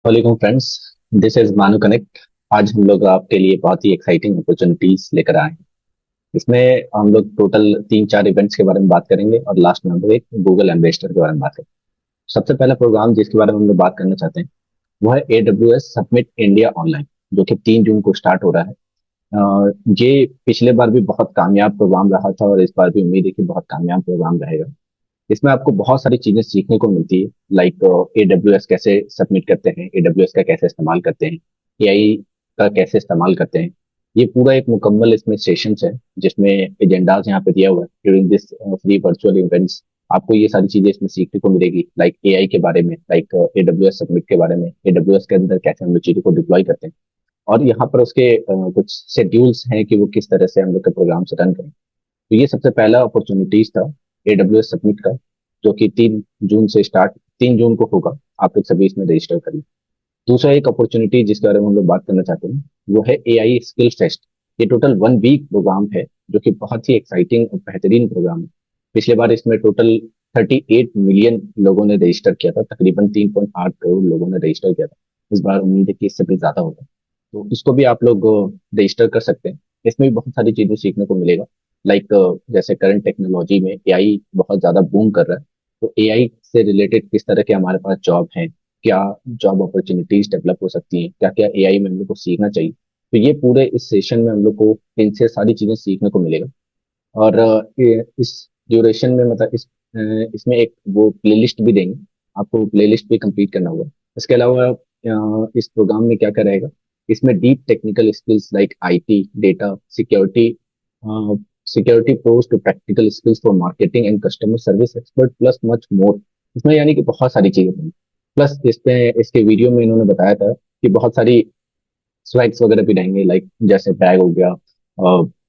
वालेकुम friends. This is मानु connect. आज हम लोग आपके लिए बहुत ही एक्साइटिंग अपॉर्चुनिटीज लेकर आए हैं। इसमें हम लोग टोटल तीन चार इवेंट्स के बारे में बात करेंगे और लास्ट में हम लोग एक गूगल एम्बेसडर के बारे में बात करेंगे। सबसे पहला प्रोग्राम जिसके बारे में हम लोग बात करना चाहते हैं वो है AWS सबमिट इंडिया ऑनलाइन, जो कि 3 जून को स्टार्ट हो रहा है। ये पिछले बार भी बहुत कामयाब प्रोग्राम रहा था और इस बार भी उम्मीद है कि बहुत कामयाब प्रोग्राम रहेगा। इसमें आपको बहुत सारी चीजें सीखने को मिलती है, लाइक AWS कैसे सबमिट करते हैं, AWS का कैसे इस्तेमाल करते हैं, AI का कैसे इस्तेमाल करते हैं। ये पूरा एक मुकम्मल इसमें सेशंस है जिसमें एजेंडाज यहाँ पे दिया हुआ है during this free virtual events. आपको ये सारी चीजें इसमें सीखने को मिलेगी, लाइक AI के बारे में, लाइक AWS सबमिट के बारे में, AWS के अंदर कैसे हम लोग चीजों को डिप्लॉय करते हैं। और यहाँ पर उसके कुछ शेड्यूल्स हैं कि वो किस तरह से हम लोग के प्रोग्राम से रन करें। तो ये सबसे पहला अपॉर्चुनिटीज था AWS सबमिट का, जो कि 3 जून से स्टार्ट 3 जून को होगा। आप लोग सभी इसमें रजिस्टर करिए। दूसरा एक अपॉर्चुनिटी जिसके बारे में हम लोग बात करना चाहते हैं वो है AI स्किल फेस्ट। ये टोटल 1 वीक प्रोग्राम है जो कि बहुत ही एक्साइटिंग और बेहतरीन प्रोग्राम है। पिछले बार इसमें टोटल 38 मिलियन लोगों ने रजिस्टर किया था, तकरीबन 3.8 करोड़ लोगों ने रजिस्टर किया था। इस बार उम्मीद है कि इससे भी ज्यादा होगा, तो इसको भी आप लोग रजिस्टर कर सकते हैं। इसमें भी बहुत सारी चीजें सीखने को मिलेगा, लाइक जैसे करंट टेक्नोलॉजी में AI बहुत ज्यादा बूम कर रहा है। तो AI से रिलेटेड किस तरह के हमारे पास जॉब हैं, क्या जॉब अपॉर्चुनिटीज डेवलप हो सकती हैं, क्या क्या AI में हम लोग को सीखना चाहिए। तो ये पूरे इस सेशन में हम लोग को इनसे सारी चीजें सीखने को मिलेगा। और इस ड्यूरेशन में मतलब इसमें एक वो प्लेलिस्ट भी देंगे, आपको प्लेलिस्ट भी कंप्लीट करना होगा। इसके अलावा इस प्रोग्राम में क्या क्या रहेगा, इसमें deep technical skills like IT, data security pros to practical skills for marketing and customer service expert plus much more. इसमें यानी कि बहुत सारी चीजें होंगी। प्लस इसमें इसके वीडियो में इन्होंने बताया था कि बहुत सारी स्वैग्स वगैरह भी रहेंगे, लाइक जैसे बैग हो गया,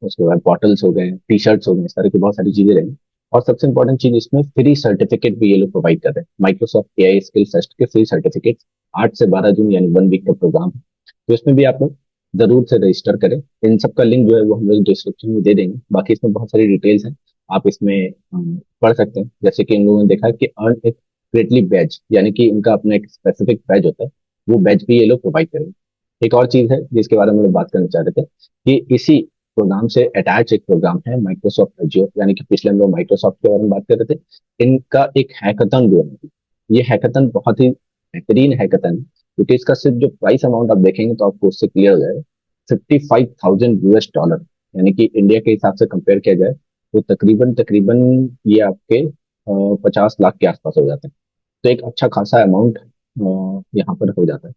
उसके बाद बॉटल्स हो गए, T-शर्ट्स हो गए, इस तरह की बहुत सारी चीजें रहेंगी। और सबसे इंपॉर्टेंट चीज, इसमें फ्री सर्टिफिकेट भी ये लोग प्रोवाइड कर रहे हैं, माइक्रोसॉफ्ट AI स्किल फेस्ट के फ्री सर्टिफिकेट। 8 से 12 जून यानी 1 वीक का प्रोग्राम है। तो इसमें भी आप लोग जरूर से रजिस्टर करें। इन सब का लिंक जो है वो हम लोग डिस्क्रिप्शन में दे देंगे। बाकी इसमें बहुत सारी डिटेल्स हैं, आप इसमें पढ़ सकते हैं। जैसे कि इन लोगों ने देखा है कि अर्न एक ग्रेटली बैज, यानी कि इनका अपना एक स्पेसिफिक बैज होता है, वो बैज भी ये लोग प्रोवाइड करेंगे। एक और चीज है जिसके बारे में हम लोग बात करना चाह रहे थे कि इसी प्रोग्राम से अटैच एक प्रोग्राम है माइक्रोसॉफ्ट अज्योर, यानी कि पिछले हम लोग माइक्रोसॉफ्ट के बारे में बात कर रहे थे। इनका एक हैकाथन भी है। ये हैकाथन बहुत ही बेहतरीन हैकाथन है, क्योंकि इसका सिर्फ जो प्राइस अमाउंट आप देखेंगे तो आपको उससे क्लियर हो जाएगा। $55,000, यानी कि इंडिया के हिसाब से कंपेयर किया जाए तो तकरीबन तकरीबन ये आपके 50 लाख के आसपास हो जाते हैं। तो एक अच्छा खासा अमाउंट यहाँ पर हो जाता है।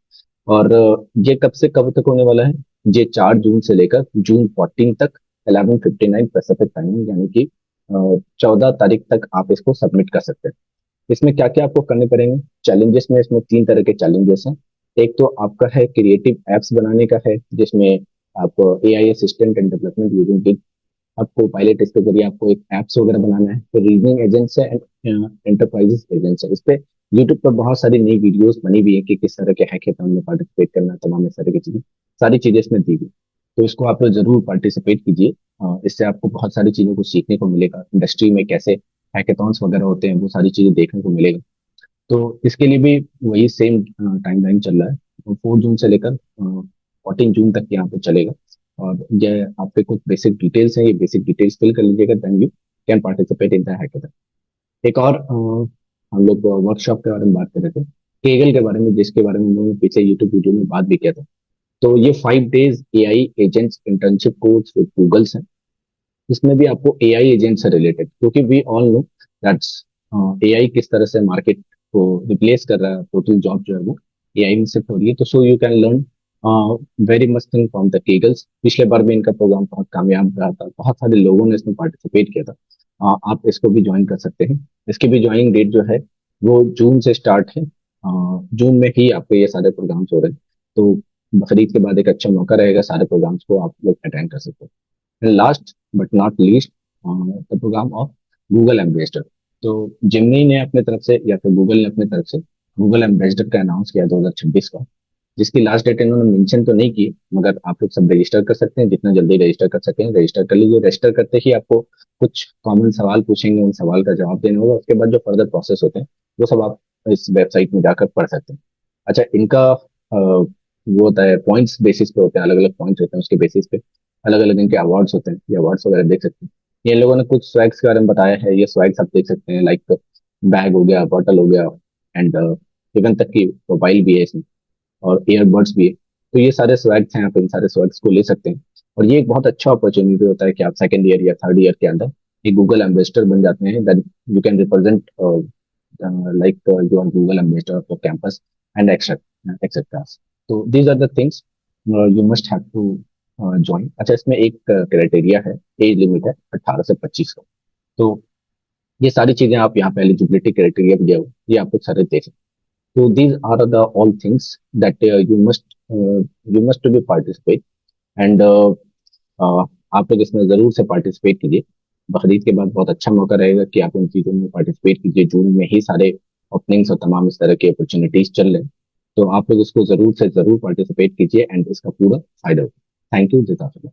और ये कब से कब तक होने वाला है, ये 4 जून से लेकर जून 14 तक 11:59 पैसिफिक टाइम, यानी कि 14 तारीख तक आप इसको सबमिट कर सकते हैं। इसमें क्या क्या आपको करने पड़ेंगे चैलेंजेस में, इसमें 3 तरह के चैलेंजेस हैं। एक तो आपका है क्रिएटिव एप्स बनाने का है, जिसमें आप AI assistant and development using gig. आपको पायलट इसके जरिए आपको एक एप्स वगैरह बनाना है। फिर रीजनिंग एजेंट्स है, एंटरप्राइजेस एजेंट्स है। इस पे यूट्यूब पर बहुत सारी नई वीडियोस बनी हुई है कि किस तरह के हैकेथॉन में पार्टिसिपेट करना, तमाम इस तरह की चीजें, सारी चीजें इसमें दी हुई। तो इसको आप लोग जरूर पार्टिसिपेट कीजिए। इससे आपको बहुत सारी चीजों को सीखने को मिलेगा, इंडस्ट्री में कैसे हैकेथॉन्स वगैरह होते हैं वो सारी चीजें देखने को मिलेगा। तो इसके लिए भी वही सेम टाइमलाइन चल रहा है, 4 जून से लेकर 14 जून तक यहाँ पे चलेगा। और ये आपके कुछ बेसिक डिटेल्स हैं, ये बेसिक डिटेल्स फिल कर लीजिएगा, then you can participate in the hackathon. एक और हम लोग वर्कशॉप के बारे में बात कर रहे थे, केगल के बारे में, जिसके बारे में हम लोगों ने पीछे यूट्यूब वीडियो में बात भी किया था। तो ये 5 days AI agents internship course with Google's है। इसमें भी आपको AI एजेंट से रिलेटेड, क्योंकि we all know that's AI किस तरह से मार्केट को रिप्लेस कर रहा है, टोटल जॉब जो है वो AI में शिफ्ट हो रही है। तो so you can learn very much thing from the केगल्स। पिछले बार भी इनका प्रोग्राम बहुत कामयाब रहा था, बहुत सारे लोगों ने इसमें पार्टिसिपेट किया था। आप इसको भी ज्वाइन कर सकते हैं। इसकी भी ज्वाइनिंग डेट जो है वो जून से स्टार्ट है। जून में ही आपके ये सारे प्रोग्राम्स हो रहे हैं। तो बकरीद के बाद एक अच्छा मौका रहेगा, सारे प्रोग्राम्स को आप लोग अटेंड कर सकते हैं। And last but not least, the program of Google ambassador. तो जिमनी ने अपने तरफ से या फिर गूगल ने अपने तरफ से गूगल एम्बेसडर का अनाउंस किया 2026 का, जिसकी लास्ट डेट इन्होंने मेंशन तो नहीं की, मगर आप लोग सब रजिस्टर कर सकते हैं। जितना जल्दी रजिस्टर कर सकें रजिस्टर कर लीजिए। रजिस्टर करते ही आपको कुछ कॉमन सवाल पूछेंगे, उन सवाल का जवाब देना होगा। उसके बाद जो फर्दर प्रोसेस होते हैं वो सब आप इस वेबसाइट में जाकर पढ़ सकते हैं। अच्छा, इनका वो होता है पॉइंट्स बेसिस पे होते हैं, अलग अलग पॉइंट्स होते हैं, उसके बेसिस पे अलग अलग इनके अवार्ड्स होते हैं, ये अवार्ड्स वगैरह देख सकते हैं। ये इन लोगों ने कुछ स्वैग्स के बारे में बताया है, ये स्वैग्स आप देख सकते हैं, लाइक बैग हो गया, बॉटल हो गया, एंड इवन तक की मोबाइल भी है इसमें, और ईयरबड्स भी है। तो ये सारे स्वैग्स हैं, आप इन सारे स्वैग्स को ले सकते हैं। और ये एक बहुत अच्छा अपॉर्चुनिटी होता है कि आप सेकंड ईयर या थर्ड ईयर के अंदर एक गूगल एम्बेसडर बन जाते हैं, that you can represent like you are Google ambassador for campus and etc. So these are the things you must have to join. अच्छा, इसमें एक क्राइटेरिया है, एज लिमिट है 18 से 25 का। तो ये सारी चीजें आप यहाँ पे एलिजिबिलिटी क्राइटेरिया भी दिया हुआ है, ये आप लोग सारे देख सकते हैं। तो these are the all things that you must to be participate, and आप लोग इसमें जरूर से पार्टिसिपेट कीजिए। बकरीद के बाद बहुत अच्छा मौका रहेगा कि आप इन चीज़ों में पार्टिसिपेट कीजिए। जून में ही सारे ओपनिंग्स और तमाम इस तरह के अपॉर्चुनिटीज चल रहे हैं, तो आप लोग इसको जरूर से जरूर पार्टिसिपेट कीजिए एंड इसका पूरा फायदा उठाइए। Thank you, जिताफर।